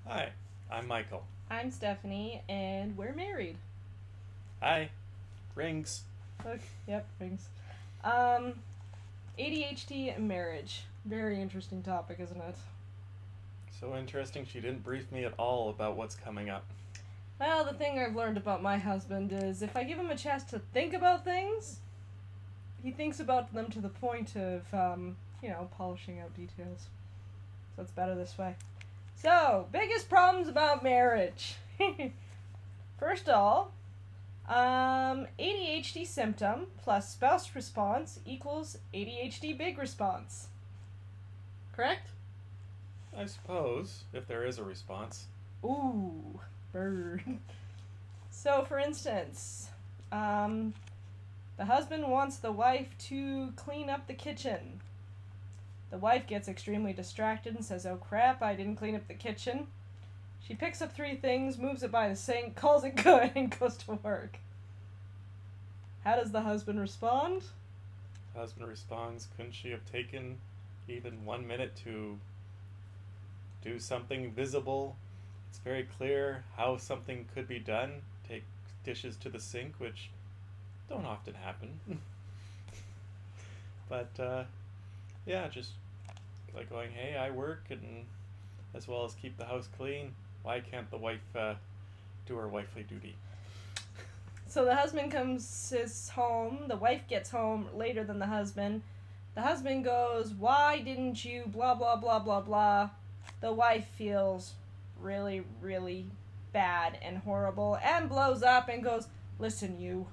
Hi, I'm Michael. I'm Stephanie, and we're married. Hi, rings. Look, yep, rings. Um, ADHD and marriage. Very interesting topic, isn't it? So interesting, she didn't brief me at all about what's coming up. Well, the thing I've learned about my husband is if I give him a chance to think about things, he thinks about them to the point of, polishing out details. So it's better this way. So, biggest problems about marriage. First of all, ADHD symptom plus spouse response equals ADHD big response. Correct? I suppose, if there is a response. Ooh, bird. So, for instance, the husband wants the wife to clean up the kitchen. The wife gets extremely distracted and says, "Oh crap, I didn't clean up the kitchen." She picks up 3 things, moves it by the sink, calls it good, and goes to work. How does the husband respond? The husband responds, couldn't she have taken even 1 minute to do something visible? It's very clear how something could be done. Take dishes to the sink, which don't often happen. But, yeah, just like going, hey, I work, and as well as keep the house clean. Why can't the wife do her wifely duty? So the husband comes home, the wife gets home later than the husband. The husband goes, "Why didn't you blah blah blah blah blah?" The wife feels really, really bad and horrible and blows up and goes, "Listen, you.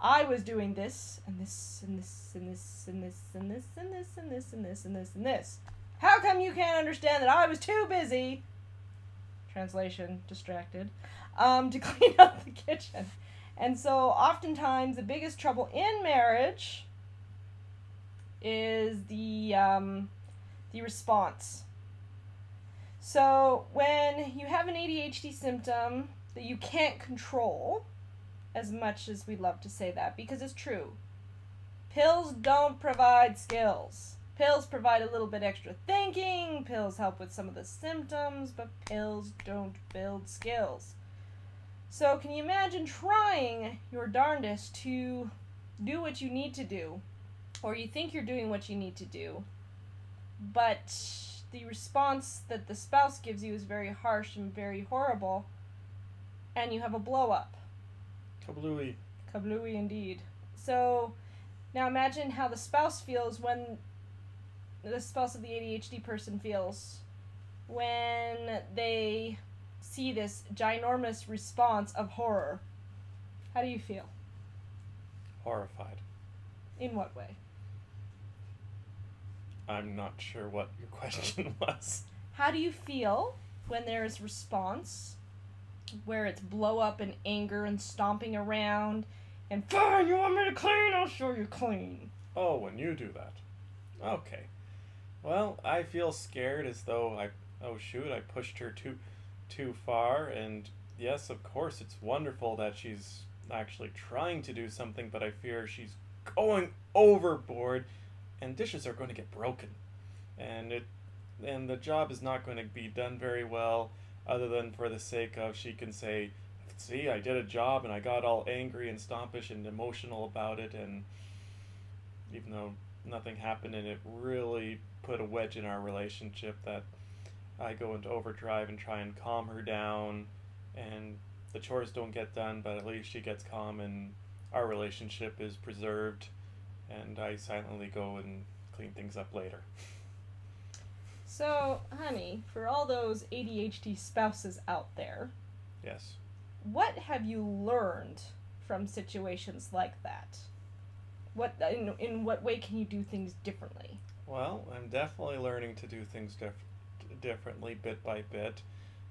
I was doing this and this and this and this and this and this and this and this and this and this and this. How come you can't understand that I was too busy," translation, distracted, to clean up the kitchen? And so oftentimes the biggest trouble in marriage is the response. So when you have an ADHD symptom that you can't control, as much as we'd love to say that, because it's true, pills don't provide skills. Pills provide a little bit extra thinking, pills help with some of the symptoms, but pills don't build skills. So can you imagine trying your darndest to do what you need to do, or you think you're doing what you need to do, but the response that the spouse gives you is very harsh and very horrible, and you have a blow up. Kablooey. Kablooey indeed. So now imagine how the spouse feels when the spouse of the ADHD person feels when they see this ginormous response of horror. How do you feel? Horrified. In what way? I'm not sure what your question was. How do you feel when there's response where it's blow up and anger and stomping around and, "Fine, you want me to clean? I'll show you clean." Oh, when you do that. Okay. Well, I feel scared as though I pushed her too far, and yes, of course, it's wonderful that she's actually trying to do something, but I fear she's going overboard and dishes are going to get broken. And the job is not going to be done very well, other than for the sake of she can say, "See, I did a job and I got all angry and stompish and emotional about it," and even though nothing happened and it really put a wedge in our relationship, that I go into overdrive and try and calm her down, and the chores don't get done, but at least she gets calm and our relationship is preserved, and I silently go and clean things up later. So, honey, for all those ADHD spouses out there, Yes. what have you learned from situations like that? In what way can you do things differently? Well, I'm definitely learning to do things differently bit by bit,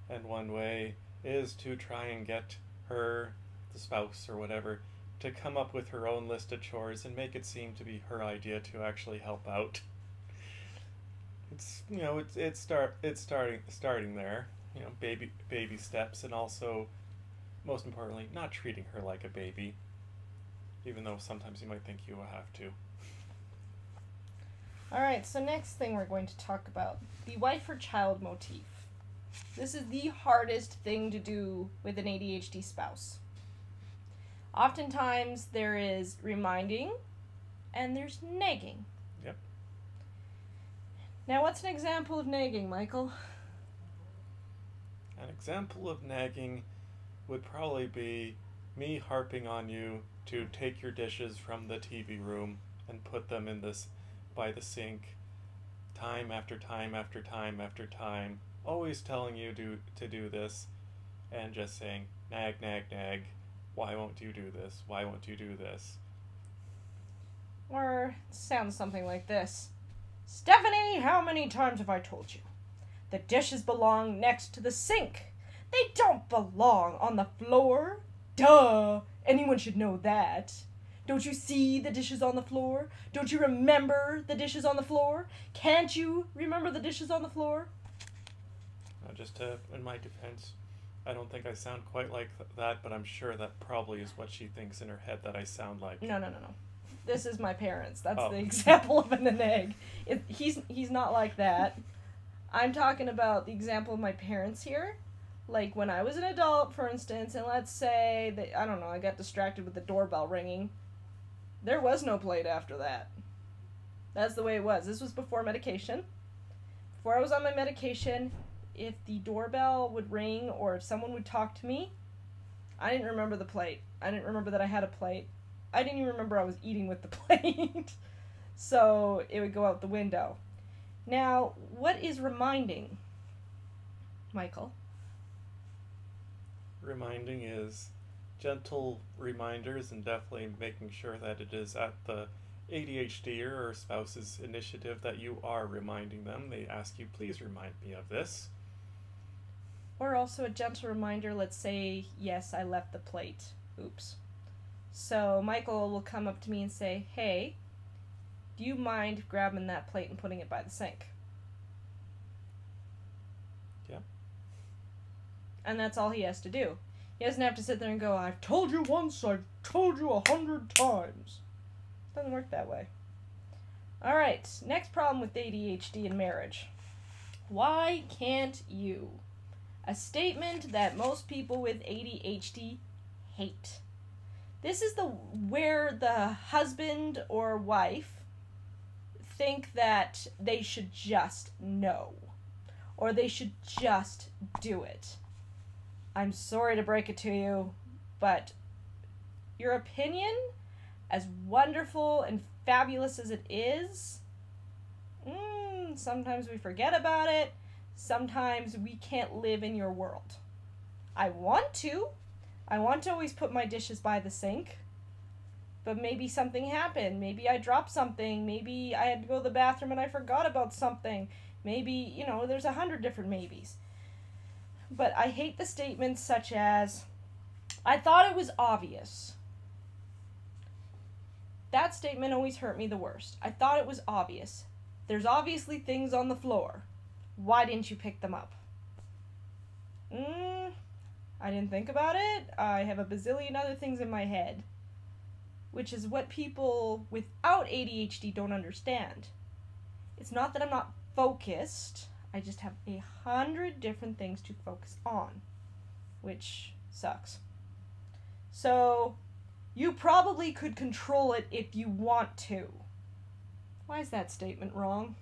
and one way is to try and get her, the spouse or whatever, to come up with her own list of chores and make it seem to be her idea to actually help out. It's starting there, baby steps, and also most importantly, not treating her like a baby, even though sometimes you might think you will have to. Alright, so next thing we're going to talk about, the wife or child motif. This is the hardest thing to do with an ADHD spouse. Oftentimes there is reminding and there's nagging. Yep. Now, what's an example of nagging, Michael? An example of nagging would probably be me harping on you to take your dishes from the TV room and put them in this by the sink time after time after time after time, always telling you to do this and just saying, nag, nag, nag, why won't you do this? Why won't you do this? Or it sounds something like this. Stephanie, how many times have I told you? The dishes belong next to the sink. They don't belong on the floor. Duh! Anyone should know that. Don't you see the dishes on the floor? Don't you remember the dishes on the floor? Can't you remember the dishes on the floor? In my defense, I don't think I sound quite like that, but I'm sure that probably is what she thinks in her head that I sound like. No. This is my parents. That's Oh. the example of an egg. He's not like that. I'm talking about the example of my parents here. Like when I was an adult, for instance, and let's say that, I don't know, I got distracted with the doorbell ringing. There was no plate after that. That's the way it was. This was before medication. Before I was on my medication, if the doorbell would ring or if someone would talk to me, I didn't remember the plate. I didn't remember that I had a plate. I didn't even remember I was eating with the plate. So it would go out the window. Now, what is reminding, Michael? Reminding is gentle reminders and definitely making sure that it is at the ADHD or spouse's initiative that you are reminding them. They ask you, please remind me of this. Or also a gentle reminder, let's say, yes, I left the plate. Oops. So Michael will come up to me and say, hey, do you mind grabbing that plate and putting it by the sink? Yeah. And that's all he has to do. He doesn't have to sit there and go, I've told you once, I've told you 100 times. Doesn't work that way. Alright, next problem with ADHD in marriage. Why can't you? A statement that most people with ADHD hate. This is where the husband or wife think that they should just know, or they should just do it. I'm sorry to break it to you, but your opinion, as wonderful and fabulous as it is, sometimes we forget about it. Sometimes we can't live in your world. I want to always put my dishes by the sink, but maybe something happened. Maybe I dropped something. Maybe I had to go to the bathroom and I forgot about something. Maybe, there's 100 different maybes. But I hate the statements such as, I thought it was obvious. That statement always hurt me the worst. I thought it was obvious. There's obviously things on the floor. Why didn't you pick them up? I didn't think about it. I have a bazillion other things in my head. Which is what people without ADHD don't understand. It's not that I'm not focused. I just have 100 different things to focus on. Which sucks. So, you probably could control it if you want to. Why is that statement wrong?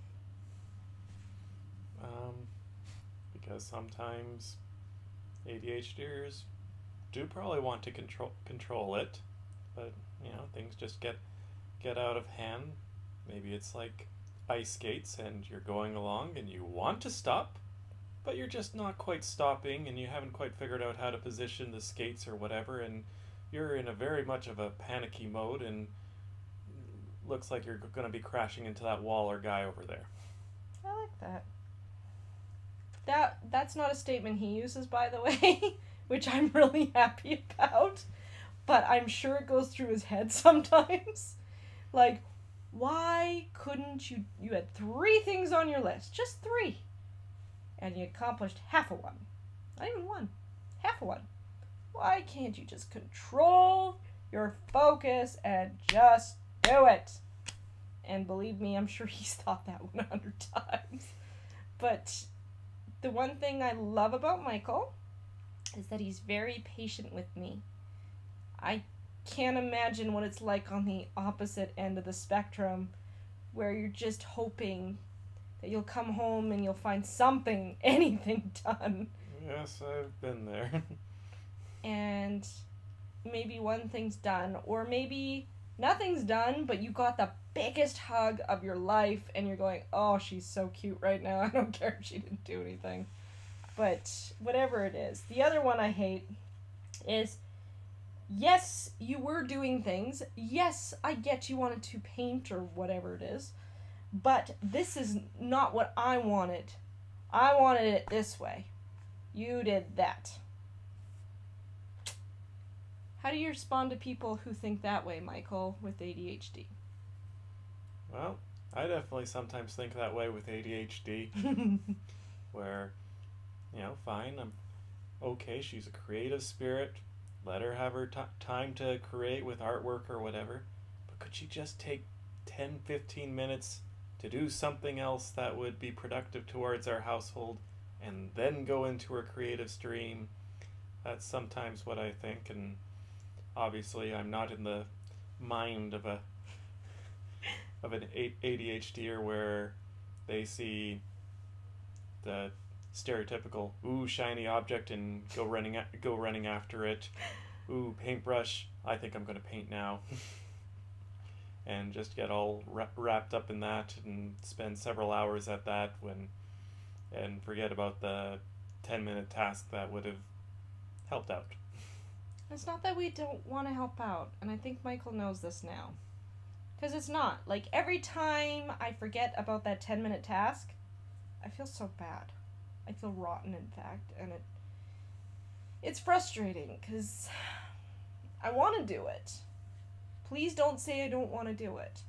Because sometimes ADHDers do probably want to control it, but things just get out of hand. Maybe it's like ice skates and you're going along and you want to stop, but you're just not quite stopping and you haven't quite figured out how to position the skates or whatever, and you're in a very much of a panicky mode and looks like you're going to be crashing into that wall or guy over there. I like that. That's not a statement he uses, by the way, which I'm really happy about, but I'm sure it goes through his head sometimes. Like, why couldn't you had 3 things on your list, just 3, and you accomplished half of one. Not even one, half of one. Why can't you just control your focus and just do it? And believe me, I'm sure he's thought that 100 times. But the one thing I love about Michael is that he's very patient with me. I can't imagine what it's like on the opposite end of the spectrum, where you're just hoping that you'll come home and you'll find something, anything done. Yes, I've been there. And maybe one thing's done, or maybe nothing's done, but you got the biggest hug of your life and you're going, oh, she's so cute right now. I don't care if she didn't do anything. But whatever it is. The other one I hate is, yes, you were doing things. Yes, I get you wanted to paint or whatever it is. But this is not what I wanted. I wanted it this way. You did that. How do you respond to people who think that way, Michael, with ADHD? Well, I definitely sometimes think that way with ADHD, where, fine, I'm okay, she's a creative spirit, let her have her time to create with artwork or whatever, but could she just take 10, 15 minutes to do something else that would be productive towards our household, and then go into her creative stream? That's sometimes what I think, and obviously I'm not in the mind of an ADHDer where they see the stereotypical shiny object and go running after it. Paintbrush, I think I'm going to paint now. And just get all wrapped up in that and spend several hours at that and forget about the 10-minute task that would have helped out. It's not that we don't want to help out, and I think Michael knows this now. Because it's not. Like, every time I forget about that 10-minute task, I feel so bad. I feel rotten, in fact, and it's frustrating, because I want to do it. Please don't say I don't want to do it.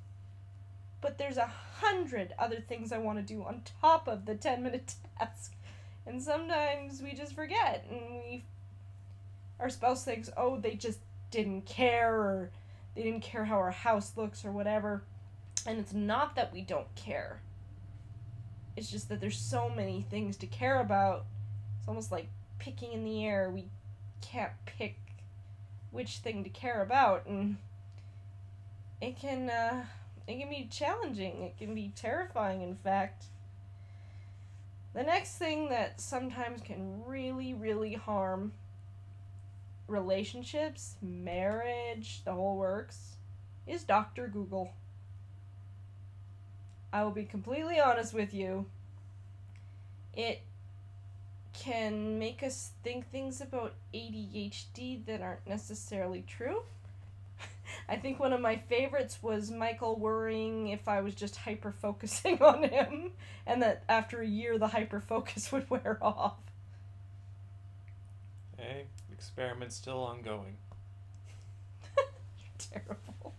But there's 100 other things I want to do on top of the 10-minute task. And sometimes we just forget, and our spouse thinks, oh, they just didn't care, or they didn't care how our house looks or whatever. And it's not that we don't care. It's just that there's so many things to care about. It's almost like picking in the air. We can't pick which thing to care about, and it can be challenging. It can be terrifying, in fact. The next thing that sometimes can really, really harm relationships, marriage, the whole works, is Dr. Google. I will be completely honest with you. It can make us think things about ADHD that aren't necessarily true. I think one of my favorites was Michael worrying if I was just hyper-focusing on him, and that after a year the hyper-focus would wear off. Hey, experiment's still ongoing. Terrible.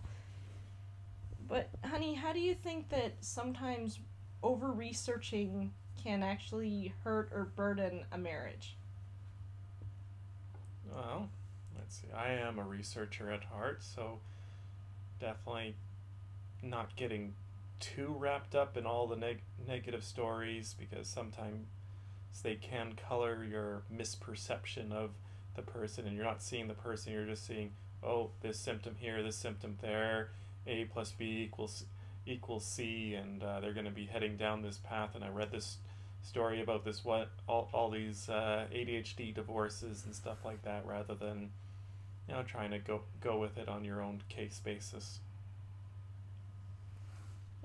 But, honey, how do you think that sometimes over-researching can actually hurt or burden a marriage? Well, let's see. I am a researcher at heart, so definitely not getting too wrapped up in all the negative stories, because sometimes they can color your misperception of the person, and you're not seeing the person, you're just seeing, oh, this symptom here, this symptom there, A plus B equals C, and they're going to be heading down this path, and I read this story about this all these ADHD divorces and stuff like that, rather than trying to go with it on your own case basis.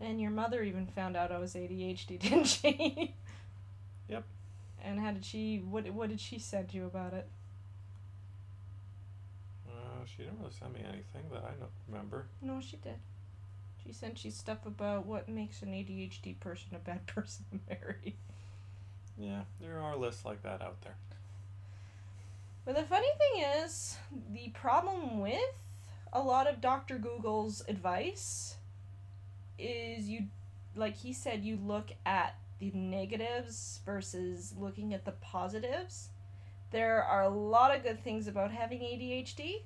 And your mother even found out I was ADHD, didn't she? Yep. And how did she? What did she send you about it? She didn't really send me anything that I don't remember. No, she did. She sent you stuff about what makes an ADHD person a bad person to marry. Yeah, there are lists like that out there. But the funny thing is, the problem with a lot of Dr. Google's advice is like he said, you look at the negatives versus looking at the positives. There are a lot of good things about having ADHD,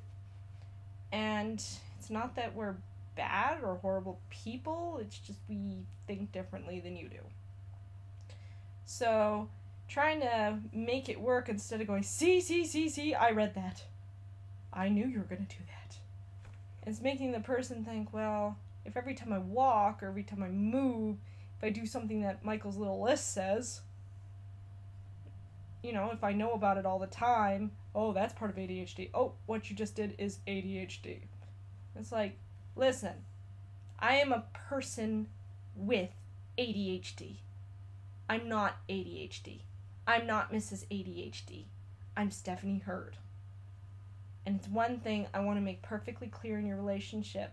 and it's not that we're bad or horrible people, it's just we think differently than you do. So trying to make it work instead of going, see, I read that. I knew you were going to do that. It's making the person think, well, if every time I walk or every time I move, if I do something that Michael's little list says, you know, if I know about it all the time, oh, that's part of ADHD. Oh, what you just did is ADHD. It's like, listen, I am a person with ADHD. I'm not ADHD. I'm not Mrs. ADHD. I'm Stephanie Hurd. And it's one thing I want to make perfectly clear in your relationship.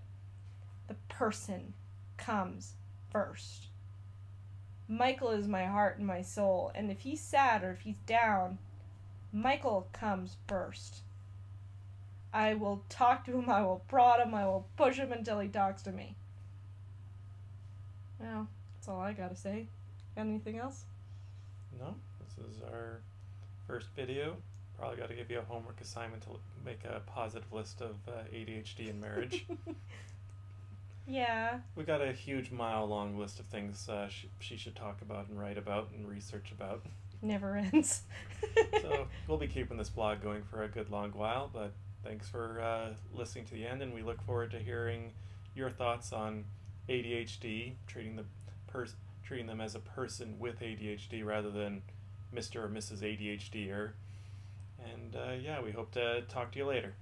The person comes first. Michael is my heart and my soul, and if he's sad or if he's down, Michael comes first. I will talk to him, I will prod him, I will push him until he talks to me. Well, that's all I gotta say. Got anything else? No, this is our first video. Probably got to give you a homework assignment to make a positive list of ADHD in marriage. Yeah. We got a huge mile-long list of things she should talk about and write about and research about. Never ends. So we'll be keeping this blog going for a good long while, but thanks for listening to the end, and we look forward to hearing your thoughts on ADHD, treating them as a person with ADHD rather than Mr. or Mrs. ADHD-er. And yeah, we hope to talk to you later.